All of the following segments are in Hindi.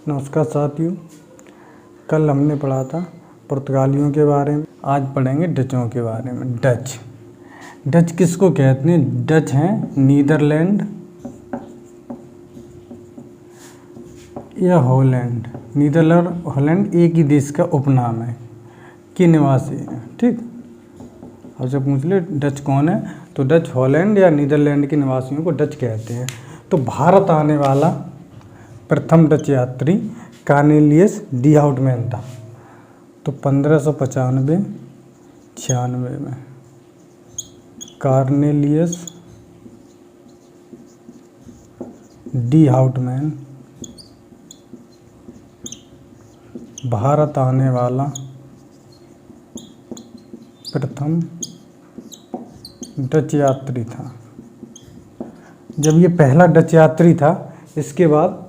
नमस्कार साथियों, कल हमने पढ़ा था पुर्तगालियों के बारे में। आज पढ़ेंगे डचों के बारे में। डच किसको कहते हैं? डच हैं नीदरलैंड या हॉलैंड। नीदरलैंड हॉलैंड एक ही देश का उपनाम है के निवासी हैं। ठीक, आपसे पूछ ले डच कौन है, तो डच हॉलैंड या नीदरलैंड के निवासियों को डच कहते हैं। तो भारत आने वाला प्रथम डच यात्री कॉर्नेलियस डी हाउटमैन था। तो 1595-96 में कॉर्नेलियस डी हाउटमैन भारत आने वाला प्रथम डच यात्री था। जब ये पहला डच यात्री था, इसके बाद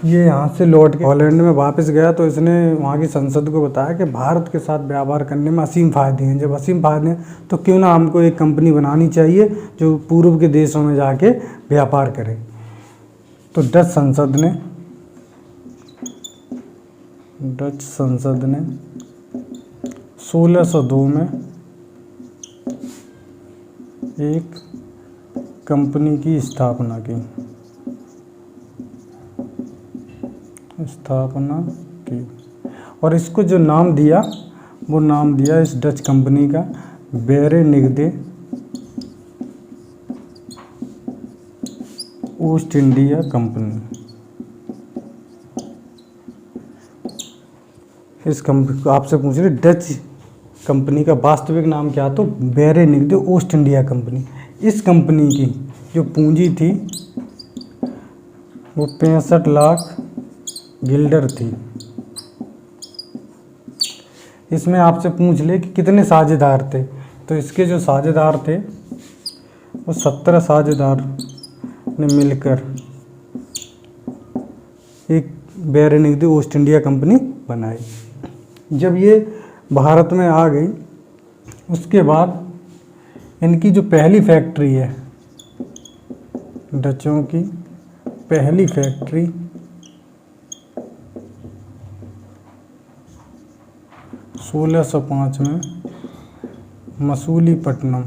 ये यहाँ से लौट के हॉलैंड में वापस गया, तो इसने वहाँ की संसद को बताया कि भारत के साथ व्यापार करने में असीम फ़ायदे हैं। जब असीम फ़ायदे हैं तो क्यों ना हमको एक कंपनी बनानी चाहिए जो पूर्व के देशों में जाके व्यापार करे। तो डच संसद ने 1602 में एक कंपनी की स्थापना की। और इसको जो नाम दिया, वो नाम दिया इस डच कंपनी का वेरेनिगदे ईस्ट इंडिया कंपनी। इस कंपनी को आपसे पूछ रहे डच कंपनी का वास्तविक नाम क्या, तो वेरेनिगदे ईस्ट इंडिया कंपनी। इस कंपनी की जो पूंजी थी वो 65 लाख गिल्डर थी। इसमें आपसे पूछ ले कि कितने साझेदार थे, तो इसके जो साझेदार थे वो 17 साझेदार ने मिलकर एक वेरेनिगदे ईस्ट इंडिया कंपनी बनाई। जब ये भारत में आ गई, उसके बाद इनकी जो पहली फैक्ट्री है, डचों की पहली फैक्ट्री 1605 में मसूलीपट्टनम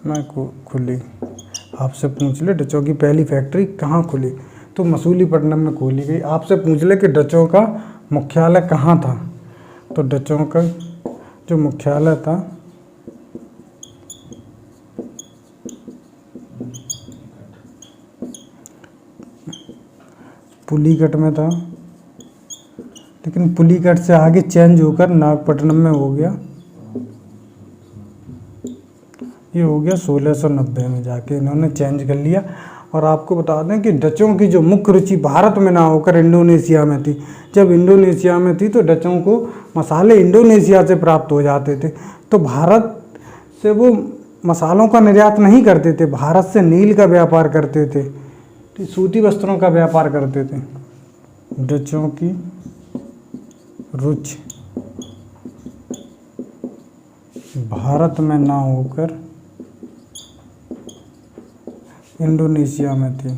में खुली। आपसे पूछ ले डचों की पहली फैक्ट्री कहाँ खुली, तो मसूलीपट्टनम में खोली गई। आपसे पूछ ले कि डचों का मुख्यालय कहाँ था, तो डचों का जो मुख्यालय था पुलीकट में था, लेकिन पुलीकट से आगे चेंज होकर नागपट्टनम में हो गया। ये हो गया 1690 में जाके इन्होंने चेंज कर लिया। और आपको बता दें कि डचों की जो मुख्य रुचि भारत में ना होकर इंडोनेशिया में थी। जब इंडोनेशिया में थी तो डचों को मसाले इंडोनेशिया से प्राप्त हो जाते थे, तो भारत से वो मसालों का निर्यात नहीं करते थे, भारत से नील का व्यापार करते थे, सूती वस्त्रों का व्यापार करते थे। डचों की रुचि भारत में ना होकर इंडोनेशिया में थी।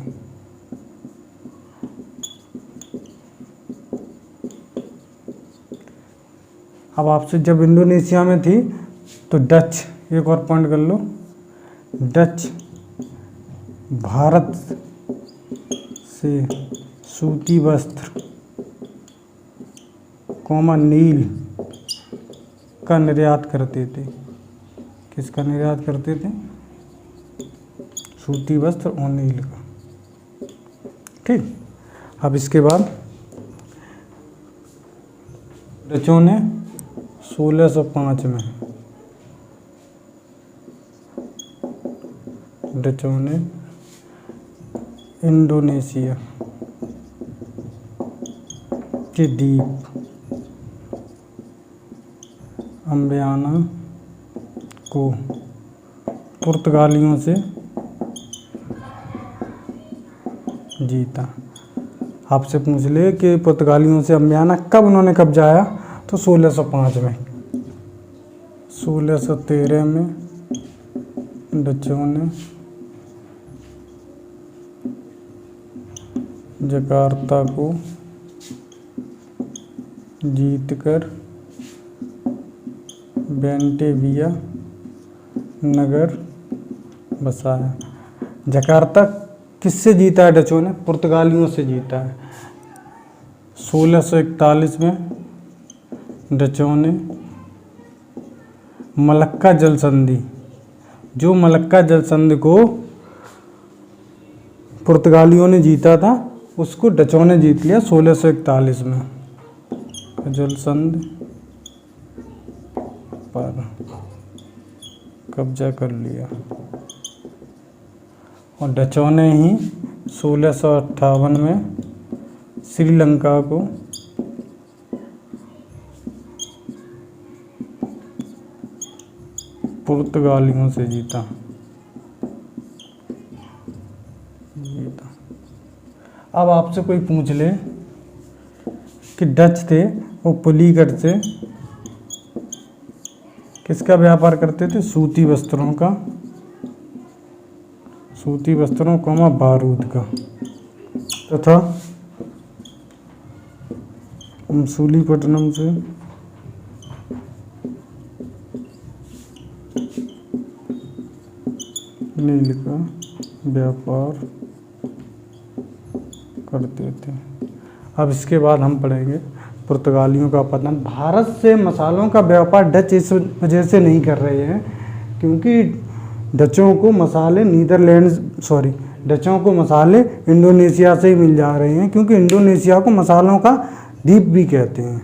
अब आपसे जब इंडोनेशिया में थी तो डच, एक और पॉइंट कर लो, डच भारत से सूती वस्त्र नील का निर्यात करते थे। किसका निर्यात करते थे? सूती वस्त्र और नील का। ठीक, अब इसके बाद डचों ने 1605 में डचों ने इंडोनेशिया के द्वीप अम्बियाना को पुर्तगालियों से जीता। आपसे पूछ ले कि पुर्तगालियों से अम्बियाना कब उन्होंने कब्जाया, तो 1605 में। 1613 में डचों ने जकार्ता को जीतकर बेंटेविया नगर बसाया। जकार्ता किससे जीता है डचों ने? पुर्तगालियों से जीता है। 1641 में डचों ने मलक्का जल संधि, जो मलक्का जल संधि को पुर्तगालियों ने जीता था, उसको डचों ने जीत लिया 1641 में। जल संधि पर कब्जा कर लिया और डचों ने ही 1658 में श्रीलंका को पुर्तगालियों से जीता। अब आपसे कोई पूछ ले कि डच थे वो पुलिगढ़ से किसका व्यापार करते थे? सूती वस्त्रों का, सूती वस्त्रों का बारूद का तथा मसूलीपट्टनम से नील का व्यापार करते थे। अब इसके बाद हम पढ़ेंगे पुर्तगालियों का पतन। भारत से मसालों का व्यापार डच इस वजह से नहीं कर रहे हैं क्योंकि डचों को मसाले डचों को मसाले इंडोनेशिया से ही मिल जा रहे हैं, क्योंकि इंडोनेशिया को मसालों का द्वीप भी कहते हैं।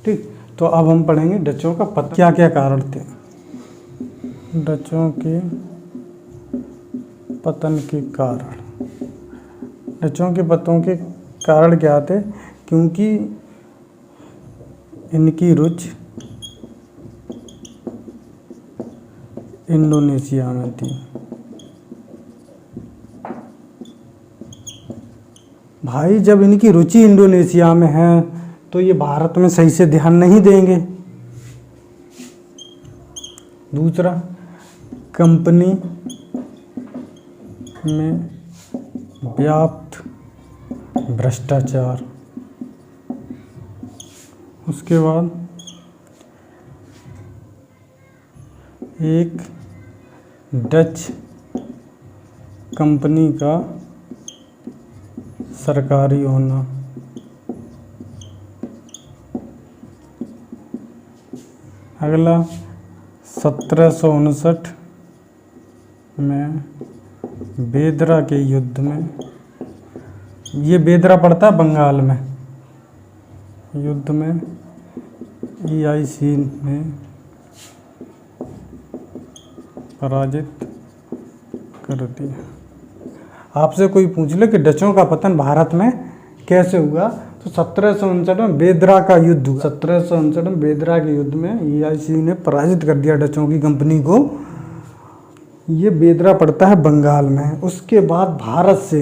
ठीक, तो अब हम पढ़ेंगे डचों का पतन, क्या क्या कारण थे। डचों के पतन के कारण, डचों के पतन के कारण क्या थे? क्योंकि इनकी रुचि इंडोनेशिया में थी। भाई जब इनकी रुचि इंडोनेशिया में है तो ये भारत में सही से ध्यान नहीं देंगे। दूसरा, कंपनी में व्याप्त भ्रष्टाचार। उसके बाद एक डच कंपनी का सरकारी होना। अगला 1759 में बेदरा के युद्ध में, ये बेदरा पड़ता है बंगाल में, युद्ध में EIC ने पराजित कर दिया। आपसे कोई पूछ ले कि डचों का पतन भारत में कैसे हुआ, तो 1759 में बेदरा का युद्ध हुआ। 1759 में बेदरा के युद्ध में EIC ने पराजित कर दिया डचों की कंपनी को। ये बेदरा पड़ता है बंगाल में। उसके बाद भारत से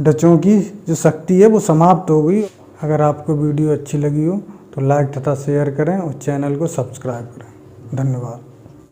डचों की जो शक्ति है वो समाप्त हो गई। अगर आपको वीडियो अच्छी लगी हो तो लाइक तथा शेयर करें और चैनल को सब्सक्राइब करें। धन्यवाद।